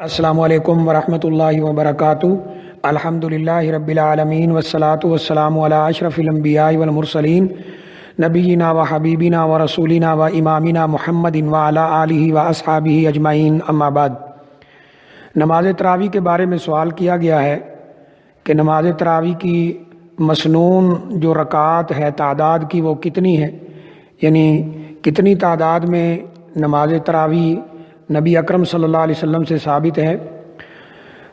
السلام علیکم ورحمۃ اللہ وبرکاتہ۔ الحمدللہ رب العالمین والصلاة والسلام علی اشرف الانبیاء والمرسلین نبینا و حبیبنا و رسولنا و امامنا محمد وعلی آلہ و اصحابہ اجمعین، اما بعد۔ نماز تراویح کے بارے میں سوال کیا گیا ہے کہ نماز تراویح کی مسنون جو رکعات ہے تعداد کی وہ کتنی ہے، یعنی کتنی تعداد میں نماز تراویح نبی اکرم صلی اللہ علیہ وسلم سے ثابت ہے۔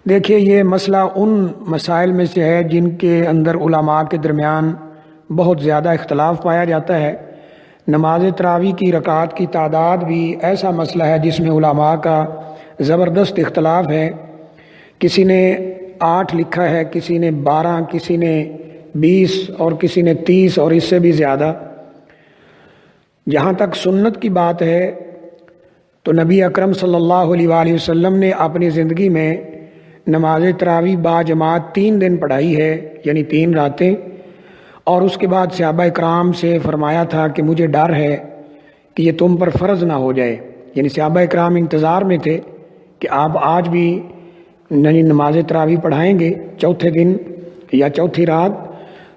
دیکھیے، یہ مسئلہ ان مسائل میں سے ہے جن کے اندر علماء کے درمیان بہت زیادہ اختلاف پایا جاتا ہے۔ نماز تراویح کی رکعات کی تعداد بھی ایسا مسئلہ ہے جس میں علماء کا زبردست اختلاف ہے۔ کسی نے 8 لکھا ہے، کسی نے 12، کسی نے 20 اور کسی نے 30 اور اس سے بھی زیادہ۔ جہاں تک سنت کی بات ہے تو نبی اکرم صلی اللہ علیہ وآلہ وسلم نے اپنی زندگی میں نماز تراویح با جماعت 3 دن پڑھائی ہے، یعنی 3 راتیں، اور اس کے بعد صحابہ اکرام سے فرمایا تھا کہ مجھے ڈر ہے کہ یہ تم پر فرض نہ ہو جائے، یعنی صحابہ اکرام انتظار میں تھے کہ آپ آج بھی نماز تراویح پڑھائیں گے چوتھے دن یا چوتھی رات۔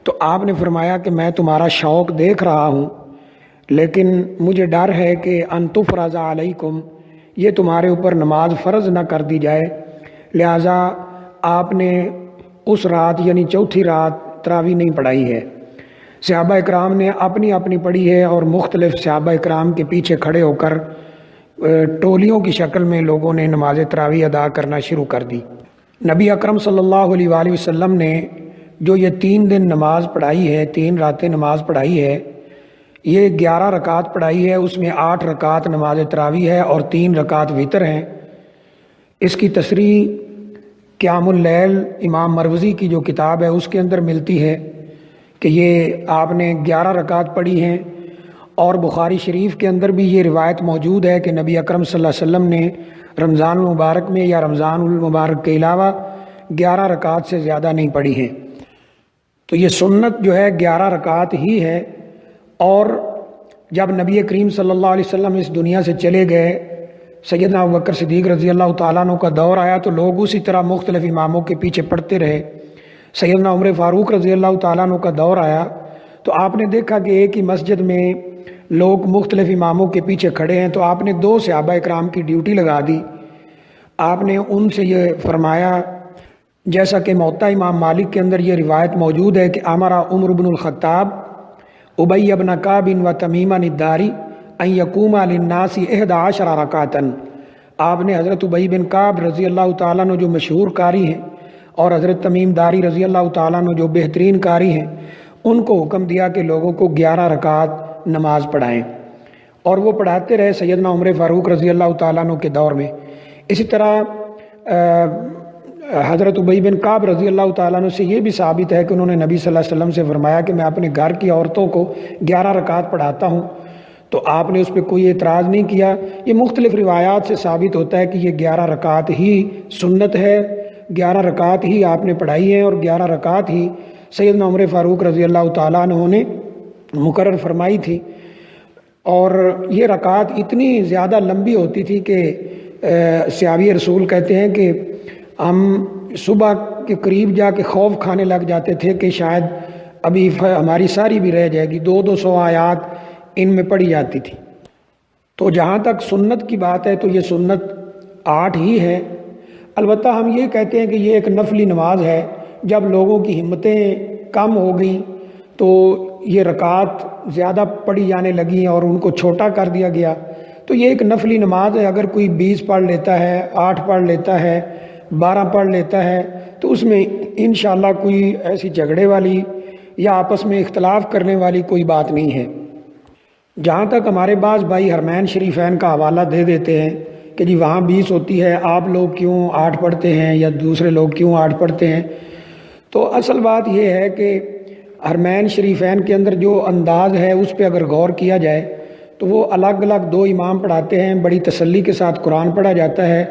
تو آپ نے فرمایا کہ میں تمہارا شوق دیکھ رہا ہوں، لیکن مجھے ڈر ہے کہ ان تفرض علیکم، یہ تمہارے اوپر نماز فرض نہ کر دی جائے، لہٰذا آپ نے اس رات یعنی چوتھی رات تراویح نہیں پڑھائی ہے۔ صحابہ اکرام نے اپنی اپنی پڑھی ہے اور مختلف صحابہ اکرام کے پیچھے کھڑے ہو کر ٹولیوں کی شکل میں لوگوں نے نماز تراویح ادا کرنا شروع کر دی۔ نبی اکرم صلی اللہ علیہ وآلہ وسلم نے جو یہ 3 دن نماز پڑھائی ہے، 3 راتیں نماز پڑھائی ہے، یہ 11 رکعات پڑھائی ہے، اس میں 8 رکعات نماز تراویح ہے اور 3 رکعات وتر ہیں۔ اس کی تصریح قیام اللیل امام مروزی کی جو کتاب ہے اس کے اندر ملتی ہے کہ یہ آپ نے 11 رکعات پڑھی ہیں، اور بخاری شریف کے اندر بھی یہ روایت موجود ہے کہ نبی اکرم صلی اللہ علیہ وسلم نے رمضان المبارک میں یا رمضان المبارک کے علاوہ 11 رکعات سے زیادہ نہیں پڑھی ہیں۔ تو یہ سنت جو ہے 11 رکعات ہی ہے، اور جب نبی کریم صلی اللہ علیہ وسلم اس دنیا سے چلے گئے، سیدنا ابوبکر صدیق رضی اللہ تعالیٰ عنہ کا دور آیا تو لوگ اسی طرح مختلف اماموں کے پیچھے پڑھتے رہے۔ سیدنا عمر فاروق رضی اللہ تعالیٰ عنہ کا دور آیا تو آپ نے دیکھا کہ ایک ہی مسجد میں لوگ مختلف اماموں کے پیچھے کھڑے ہیں، تو آپ نے 2 صحابہ اکرام کی ڈیوٹی لگا دی۔ آپ نے ان سے یہ فرمایا، جیسا کہ موطا امام مالک کے اندر یہ روایت موجود ہے کہ امرا عمر بن الخطاب ابی بن کعب و تمیم الداری ان یقوم للناس 11 رکعۃ۔ آپ نے حضرت ابی بن کعب رضی اللہ تعالیٰ عنہ جو مشہور قاری ہیں اور حضرت تمیم داری رضی اللہ تعالیٰ عنہ جو بہترین قاری ہیں، ان کو حکم دیا کہ لوگوں کو 11 رکعات نماز پڑھائیں، اور وہ پڑھاتے رہے سیدنا عمر فاروق رضی اللہ تعالیٰ عنہ کے دور میں۔ اسی طرح حضرت ابی بن کعب رضی اللہ تعالیٰ عنہ سے یہ بھی ثابت ہے کہ انہوں نے نبی صلی اللہ علیہ وسلم سے فرمایا کہ میں اپنے گھر کی عورتوں کو 11 رکعات پڑھاتا ہوں، تو آپ نے اس پہ کوئی اعتراض نہیں کیا۔ یہ مختلف روایات سے ثابت ہوتا ہے کہ یہ 11 رکعات ہی سنت ہے، 11 رکعات ہی آپ نے پڑھائی ہیں، اور 11 رکعات ہی سیدنا عمر فاروق رضی اللہ تعالیٰ عنہ نے مقرر فرمائی تھی۔ اور یہ رکعات اتنی زیادہ لمبی ہوتی تھی کہ صحابی رسول کہتے ہیں کہ ہم صبح کے قریب جا کے خوف کھانے لگ جاتے تھے کہ شاید ابھی ہماری ساری بھی رہ جائے گی، 200 آیات ان میں پڑھی جاتی تھی۔ تو جہاں تک سنت کی بات ہے تو یہ سنت 8 ہی ہے۔ البتہ ہم یہ کہتے ہیں کہ یہ ایک نفلی نماز ہے۔ جب لوگوں کی ہمتیں کم ہو گئیں تو یہ رکعات زیادہ پڑھی جانے لگیں اور ان کو چھوٹا کر دیا گیا، تو یہ ایک نفلی نماز ہے۔ اگر کوئی 20 پڑھ لیتا ہے، 8 پڑھ لیتا ہے، 12 پڑھ لیتا ہے، تو اس میں انشاءاللہ کوئی ایسی جھگڑے والی یا آپس میں اختلاف کرنے والی کوئی بات نہیں ہے۔ جہاں تک ہمارے بعض بھائی حرمین شریفین کا حوالہ دے دیتے ہیں کہ جی وہاں 20 ہوتی ہے، آپ لوگ کیوں 8 پڑھتے ہیں یا دوسرے لوگ کیوں 8 پڑھتے ہیں، تو اصل بات یہ ہے کہ حرمین شریفین کے اندر جو انداز ہے اس پہ اگر غور کیا جائے تو وہ الگ الگ 2 امام پڑھاتے ہیں، بڑی تسلی کے ساتھ قرآن پڑھا جاتا ہے،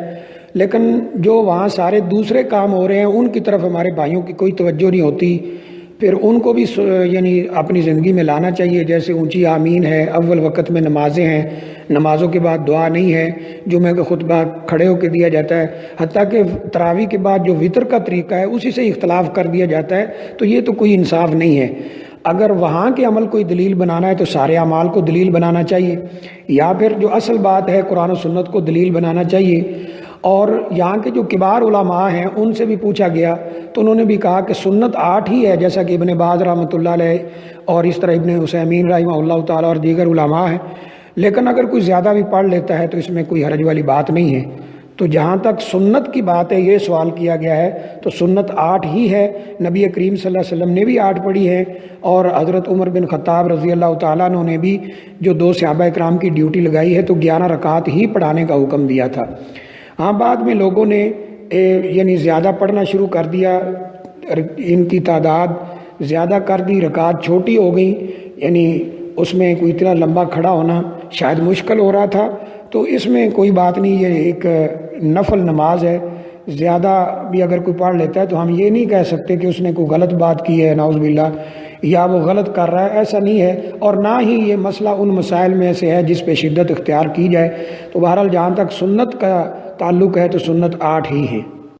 لیکن جو وہاں سارے دوسرے کام ہو رہے ہیں ان کی طرف ہمارے بھائیوں کی کوئی توجہ نہیں ہوتی۔ پھر ان کو بھی یعنی اپنی زندگی میں لانا چاہیے، جیسے اونچی آمین ہے، اول وقت میں نمازیں ہیں، نمازوں کے بعد دعا نہیں ہے، جمعہ کا خطبہ کھڑے ہو کے دیا جاتا ہے، حتیٰ کہ تراویح کے بعد جو وطر کا طریقہ ہے اسی سے اختلاف کر دیا جاتا ہے، تو یہ تو کوئی انصاف نہیں ہے۔ اگر وہاں کے عمل کوئی دلیل بنانا ہے تو سارے اعمال کو دلیل بنانا چاہیے، یا پھر جو اصل بات ہے قرآن و سنت کو دلیل بنانا چاہیے۔ اور یہاں کے جو کبار علماء ہیں ان سے بھی پوچھا گیا تو انہوں نے بھی کہا کہ سنت 8 ہی ہے، جیسا کہ ابن باز رحمۃ اللہ علیہ اور اس طرح ابن عثیمین رحمہ اللہ تعالیٰ اور دیگر علماء ہیں، لیکن اگر کوئی زیادہ بھی پڑھ لیتا ہے تو اس میں کوئی حرج والی بات نہیں ہے۔ تو جہاں تک سنت کی بات ہے، یہ سوال کیا گیا ہے تو سنت 8 ہی ہے، نبی کریم صلی اللہ علیہ وسلم نے بھی 8 پڑھی ہے، اور حضرت عمر بن خطاب رضی اللہ تعالیٰ عنہ نے بھی جو 2 صحابہ کرام کی ڈیوٹی لگائی ہے تو 11 رکعات ہی پڑھانے کا حکم دیا تھا۔ ہاں بعد میں لوگوں نے یعنی زیادہ پڑھنا شروع کر دیا، ان کی تعداد زیادہ کر دی، رکعات چھوٹی ہو گئی، یعنی اس میں کوئی اتنا لمبا کھڑا ہونا شاید مشکل ہو رہا تھا، تو اس میں کوئی بات نہیں، یہ ایک نفل نماز ہے، زیادہ بھی اگر کوئی پڑھ لیتا ہے تو ہم یہ نہیں کہہ سکتے کہ اس نے کوئی غلط بات کی ہے نعوذ باللہ، یا وہ غلط کر رہا ہے، ایسا نہیں ہے، اور نہ ہی یہ مسئلہ ان مسائل میں سے ہے جس پہ شدت اختیار کی جائے۔ تو بہرحال جہاں تک سنت کا تعلق ہے تو سنت 8 ہی ہیں۔